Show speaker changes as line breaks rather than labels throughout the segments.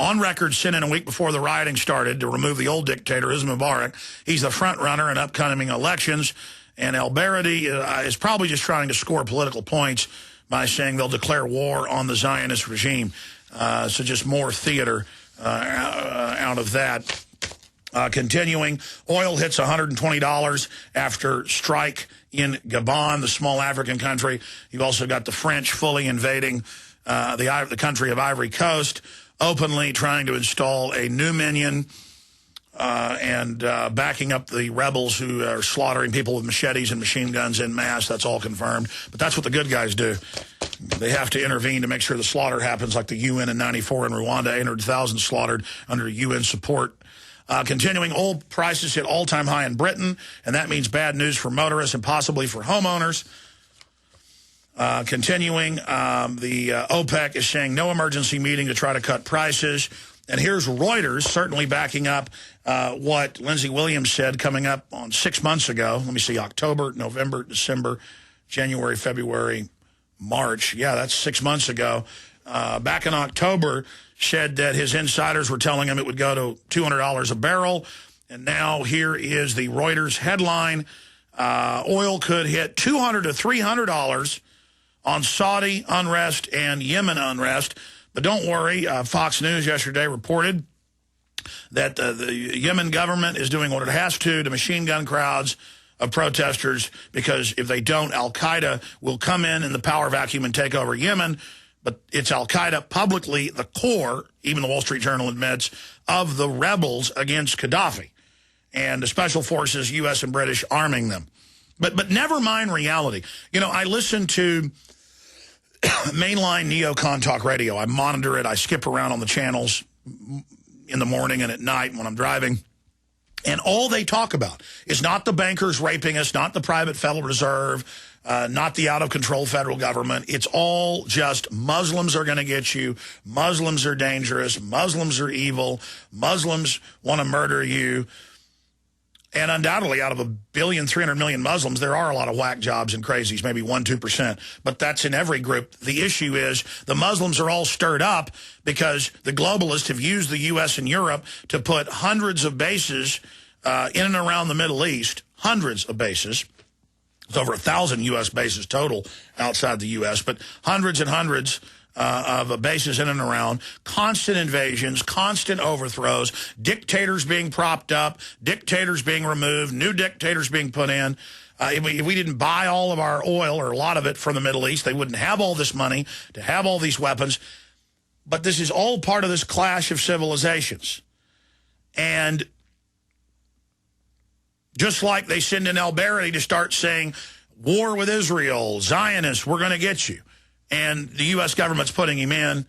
on record sent in a week before the rioting started to remove the old dictator, Mubarak. He's the front runner in upcoming elections. And El-Baradei is probably just trying to score political points by saying they'll declare war on the Zionist regime. So just more theater out of that. Continuing, oil hits $120 after strike in Gabon, the small African country. You've also got the French fully invading the country of Ivory Coast, openly trying to install a new minion and backing up the rebels who are slaughtering people with machetes and machine guns en masse. That's all confirmed. But that's what the good guys do. They have to intervene to make sure the slaughter happens, like the UN in '94 in Rwanda, 800,000 slaughtered under UN support. Continuing, oil prices hit all-time high in Britain, and that means bad news for motorists and possibly for homeowners. Continuing, the OPEC is saying no emergency meeting to try to cut prices. And here's Reuters certainly backing up what Lindsey Williams said coming up on 6 months ago. Let me see, October, November, December, January, February, March. Yeah, that's 6 months ago. Back in October, said that his insiders were telling him it would go to $200 a barrel. And now here is the Reuters headline. Oil could hit $200 to $300 on Saudi unrest and Yemen unrest. But don't worry, Fox News yesterday reported that the Yemen government is doing what it has to machine gun crowds of protesters, because if they don't, Al-Qaeda will come in the power vacuum and take over Yemen. But it's Al-Qaeda publicly the core, even the Wall Street Journal admits, of the rebels against Gaddafi and the special forces, U.S. and British, arming them. But never mind reality. You know, I listen to mainline neocon talk radio. I monitor it. I skip around on the channels in the morning and at night when I'm driving. And all they talk about is not the bankers raping us, not the private Federal Reserve, not the out-of-control federal government. It's all just Muslims are going to get you. Muslims are dangerous. Muslims are evil. Muslims want to murder you. And undoubtedly, out of 1,300,000,000 Muslims, there are a lot of whack jobs and crazies, maybe 1-2%. But that's in every group. The issue is the Muslims are all stirred up because the globalists have used the U.S. and Europe to put hundreds of bases in and around the Middle East, hundreds of bases. It's over 1,000 U.S. bases total outside the U.S., but hundreds and hundreds of bases in and around, constant invasions, constant overthrows, dictators being propped up, dictators being removed, new dictators being put in. If we didn't buy all of our oil, or a lot of it, from the Middle East, they wouldn't have all this money to have all these weapons. But this is all part of this clash of civilizations. And just like they send in El-Baradei to start saying, war with Israel, Zionists, we're going to get you. And the U.S. government's putting him in,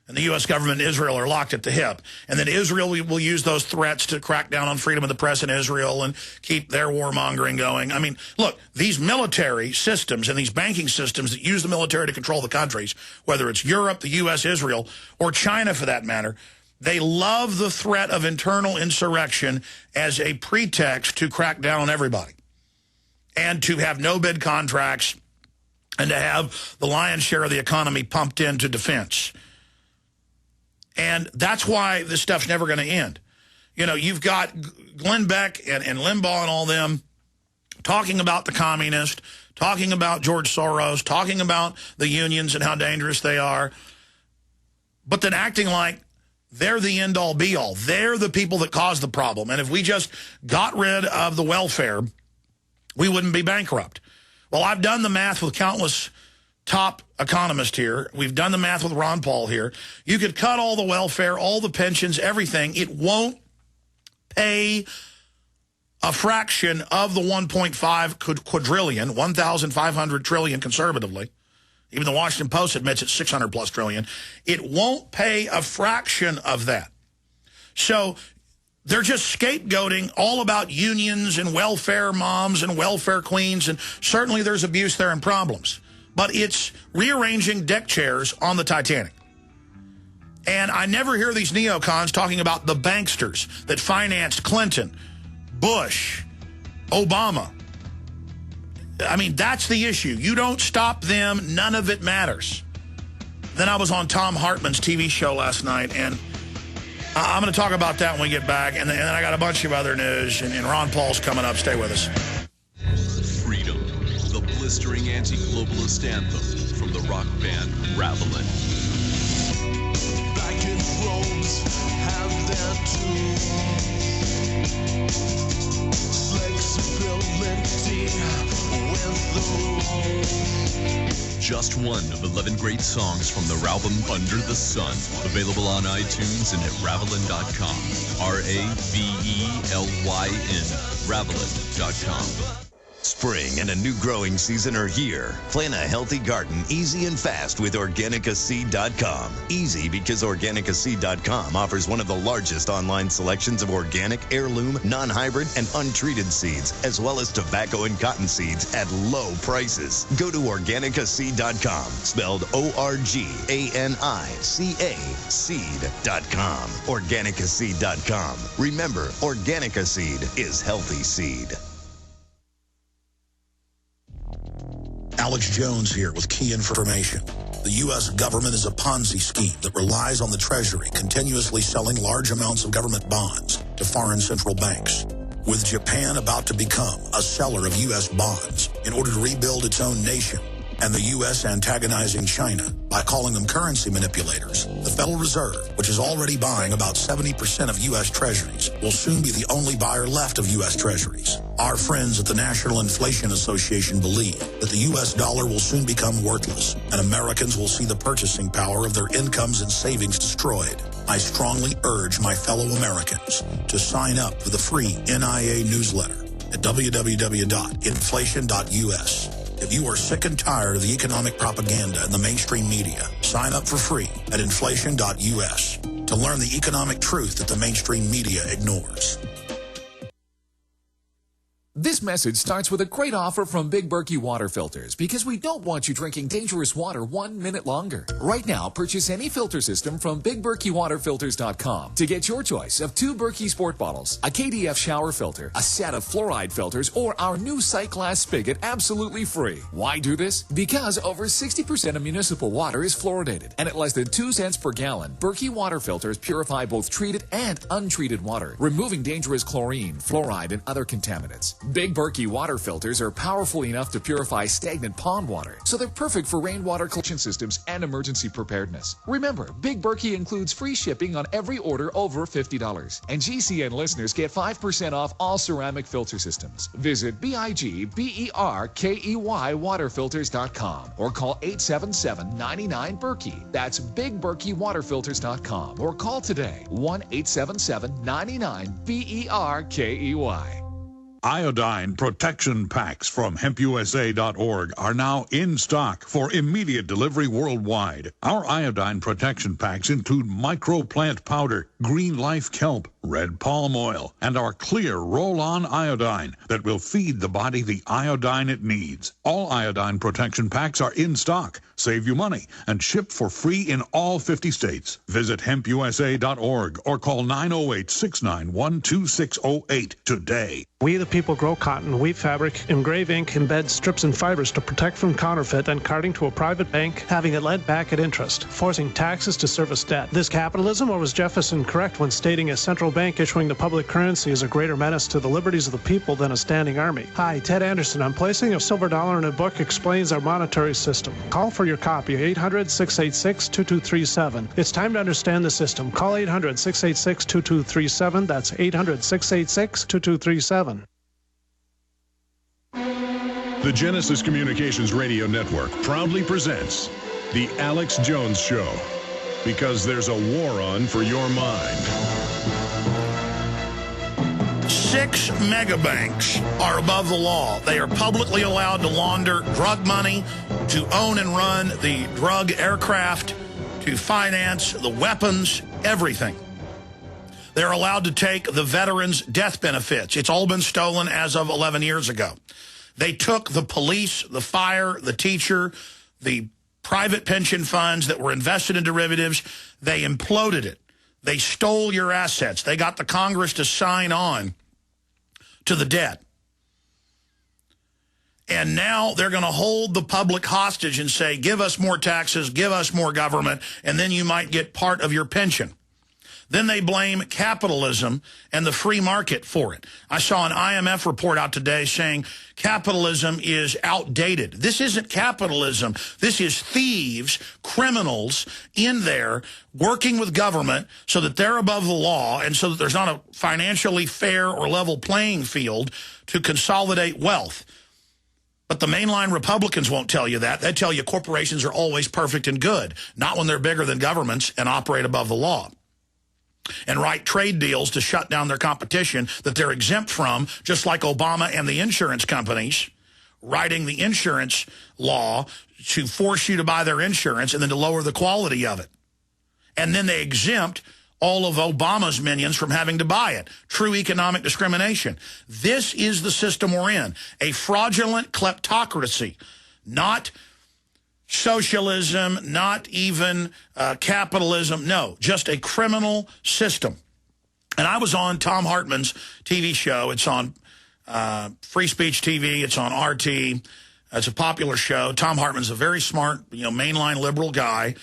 and the U.S. government and Israel are locked at the hip. And then Israel will use those threats to crack down on freedom of the press in Israel and keep their warmongering going. I mean, look, these military systems and these banking systems that use the military to control the countries, whether it's Europe, the U.S., Israel, or China for that matter, they love the threat of internal insurrection as a pretext to crack down on everybody and to have no-bid contracts and to have the lion's share of the economy pumped into defense. And that's why this stuff's never going to end. You know, you've got Glenn Beck and Limbaugh and all them talking about the communists, talking about George Soros, talking about the unions and how dangerous they are, but then acting like they're the end-all, be-all. They're the people that caused the problem. And if we just got rid of the welfare, we wouldn't be bankrupt. Well, I've done the math with countless top economists here. We've done the math with Ron Paul here. You could cut all the welfare, all the pensions, everything. It won't pay a fraction of the 1.5 quadrillion, 1,500 trillion conservatively. Even the Washington Post admits it's 600+ trillion. It won't pay a fraction of that. So they're just scapegoating all about unions and welfare moms and welfare queens, and certainly there's abuse there and problems. But it's rearranging deck chairs on the Titanic. And I never hear these neocons talking about the banksters that financed Clinton, Bush, Obama. I mean, that's the issue. You don't stop them, none of it matters. Then I was on Tom Hartman's TV show last night, and I'm going to talk about that when we get back, and then I got a bunch of other news, and Ron Paul's coming up. Stay with us.
Freedom, the blistering anti-globalist anthem from the rock band Ravelin.
Back in thrones have their tune. Flexibility with the room.
Just one of 11 great songs from the album Under the Sun. Available on iTunes and at Ravelin.com. Ravelyn. Ravelin.com.
Spring and a new growing season are here. Plan a healthy garden easy and fast with OrganicaSeed.com. Easy because OrganicaSeed.com offers one of the largest online selections of organic, heirloom, non-hybrid, and untreated seeds, as well as tobacco and cotton seeds at low prices. Go to OrganicaSeed.com, spelled ORGANICA, seed.com. OrganicaSeed.com. Remember, Organica Seed is healthy seed.
Alex Jones here with key information. The U.S. government is a Ponzi scheme that relies on the Treasury continuously selling large amounts of government bonds to foreign central banks. With Japan about to become a seller of U.S. bonds in order to rebuild its own nation, and the U.S. antagonizing China by calling them currency manipulators, the Federal Reserve, which is already buying about 70% of U.S. Treasuries, will soon be the only buyer left of U.S. Treasuries. Our friends at the National Inflation Association believe that the U.S. dollar will soon become worthless, and Americans will see the purchasing power of their incomes and savings destroyed. I strongly urge my fellow Americans to sign up for the free NIA newsletter at www.inflation.us. If you are sick and tired of the economic propaganda in the mainstream media, sign up for free at inflation.us to learn the economic truth that the mainstream media ignores.
This message starts with a great offer from Big Berkey Water Filters because we don't want you drinking dangerous water 1 minute longer. Right now, purchase any filter system from BigBerkeyWaterFilters.com to get your choice of 2 Berkey Sport bottles, a KDF shower filter, a set of fluoride filters, or our new sight glass spigot absolutely free. Why do this? Because over 60% of municipal water is fluoridated, and at less than 2 cents per gallon, Berkey Water Filters purify both treated and untreated water, removing dangerous chlorine, fluoride, and other contaminants. Big Berkey water filters are powerful enough to purify stagnant pond water, so they're perfect for rainwater collection systems and emergency preparedness. Remember, Big Berkey includes free shipping on every order over $50, and GCN listeners get 5% off all ceramic filter systems. Visit BIGBERKEY waterfilters.com or call 877-99-BERKEY. That's BigBerkeyWaterFilters.com or call today 1-877-99-BERKEY.
Iodine protection packs from hempusa.org are now in stock for immediate delivery worldwide. Our iodine protection packs include microplant powder, green life kelp, red palm oil, and our clear roll-on iodine that will feed the body the iodine it needs. All iodine protection packs are in stock, save you money, and ship for free in all 50 states. Visit hempusa.org or call 908-691-2608 today.
We the people grow cotton, weave fabric, engrave ink, embed strips and fibers to protect from counterfeit and carting to a private bank, having it lent back at interest, forcing taxes to service debt. This capitalism, or was Jefferson correct when stating a central bank issuing the public currency is a greater menace to the liberties of the people than a standing army? Hi, Ted Anderson. I'm placing a silver dollar in a book explains our monetary system. Call for your copy, 800-686-2237. It's time to understand the system. Call 800-686-2237. That's 800-686-2237.
The Genesis Communications Radio Network proudly presents The Alex Jones Show, because there's a war on for your mind.
6 megabanks are above the law. They are publicly allowed to launder drug money, to own and run the drug aircraft, to finance the weapons, everything. They're allowed to take the veterans' death benefits. It's all been stolen as of 11 years ago. They took the police, the fire, the teacher, the private pension funds that were invested in derivatives. They imploded it. They stole your assets. They got the Congress to sign on to the debt. And now they're going to hold the public hostage and say, give us more taxes, give us more government, and then you might get part of your pension. Then they blame capitalism and the free market for it. I saw an IMF report out today saying capitalism is outdated. This isn't capitalism. This is thieves, criminals in there working with government so that they're above the law and so that there's not a financially fair or level playing field to consolidate wealth. But the mainline Republicans won't tell you that. They tell you corporations are always perfect and good, not when they're bigger than governments and operate above the law, and write trade deals to shut down their competition that they're exempt from, just like Obama and the insurance companies writing the insurance law to force you to buy their insurance and then to lower the quality of it. And then they exempt all of Obama's minions from having to buy it. True economic discrimination. This is the system we're in. A fraudulent kleptocracy, not socialism, not even capitalism. No, just a criminal system. And I was on Tom Hartman's TV show. It's on Free Speech TV. It's on RT. It's a popular show. Tom Hartman's a very smart, mainline liberal guy.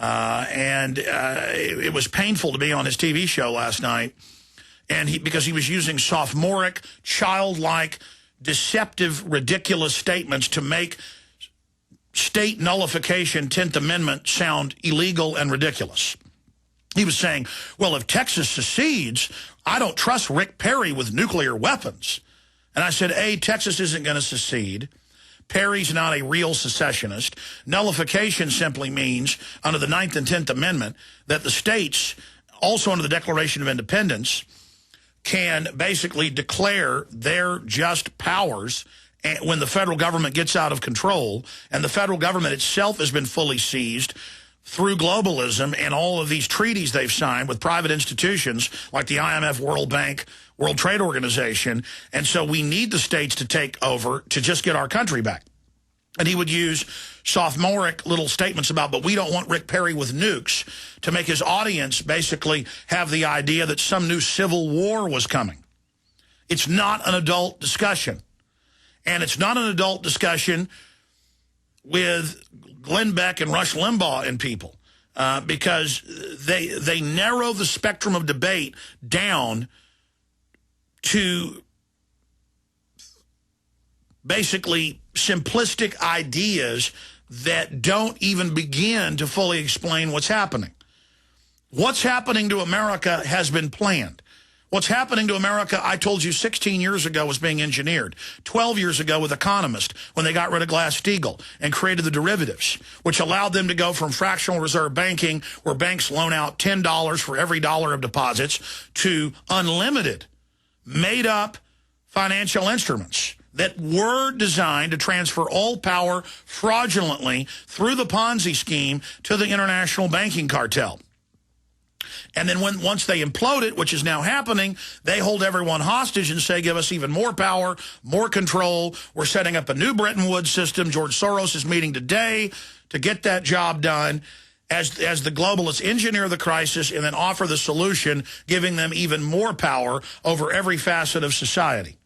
It was painful to be on his TV show last night, and because he was using sophomoric, childlike, deceptive, ridiculous statements to make state nullification 10th Amendment sound illegal and ridiculous. He was saying, well, if Texas secedes, I don't trust Rick Perry with nuclear weapons. And I said, A, Texas isn't going to secede. Perry's not a real secessionist. Nullification simply means, under the 9th and 10th Amendment, that the states, also under the Declaration of Independence, can basically declare their just powers when the federal government gets out of control, and the federal government itself has been fully seized through globalism and all of these treaties they've signed with private institutions like the IMF, World Bank, World Trade Organization. And so we need the states to take over to just get our country back. And he would use sophomoric little statements about, but we don't want Rick Perry with nukes, to make his audience basically have the idea that some new civil war was coming. It's not an adult discussion. And it's not an adult discussion with Glenn Beck and Rush Limbaugh and people, because they narrow the spectrum of debate down to basically simplistic ideas that don't even begin to fully explain what's happening. What's happening to America has been planned. What's happening to America, I told you 16 years ago, was being engineered. 12 years ago with Economist, when they got rid of Glass-Steagall and created the derivatives, which allowed them to go from fractional reserve banking, where banks loan out $10 for every dollar of deposits, to unlimited, made-up financial instruments that were designed to transfer all power fraudulently through the Ponzi scheme to the international banking cartel. And then once they implode it, which is now happening, they hold everyone hostage and say, give us even more power, more control. We're setting up a new Bretton Woods system. George Soros is meeting today to get that job done as the globalists engineer the crisis and then offer the solution, giving them even more power over every facet of society.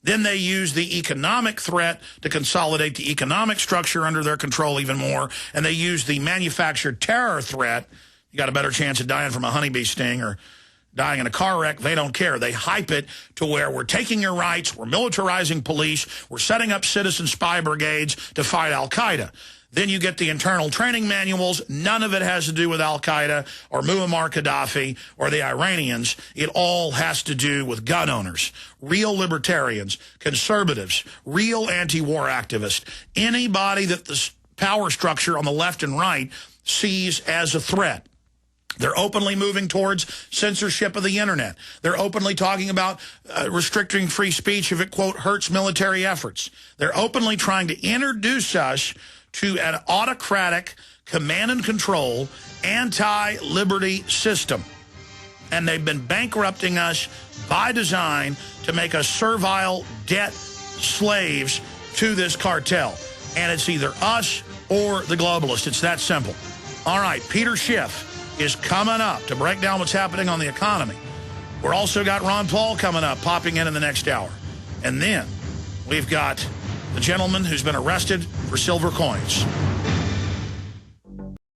Then they use the economic threat to consolidate the economic structure under their control even more, and they use the manufactured terror threat. You got a better chance of dying from a honeybee sting or dying in a car wreck. They don't care. They hype it to where we're taking your rights, we're militarizing police, we're setting up citizen spy brigades to fight al-Qaeda. Then you get the internal training manuals. None of it has to do with al-Qaeda or Muammar Gaddafi or the Iranians. It all has to do with gun owners, real libertarians, conservatives, real anti-war activists, anybody that the power structure on the left and right sees as a threat. They're openly moving towards censorship of the internet. They're openly talking about restricting free speech if it, quote, hurts military efforts. They're openly trying to introduce us to an autocratic, command and control, anti-liberty system. And they've been bankrupting us by design to make us servile debt slaves to this cartel. And it's either us or the globalists. It's that simple. All right, Peter Schiff is coming up to break down what's happening on the economy. We're also got Ron Paul coming up, popping in the next hour. And then we've got the gentleman who's been arrested for silver coins.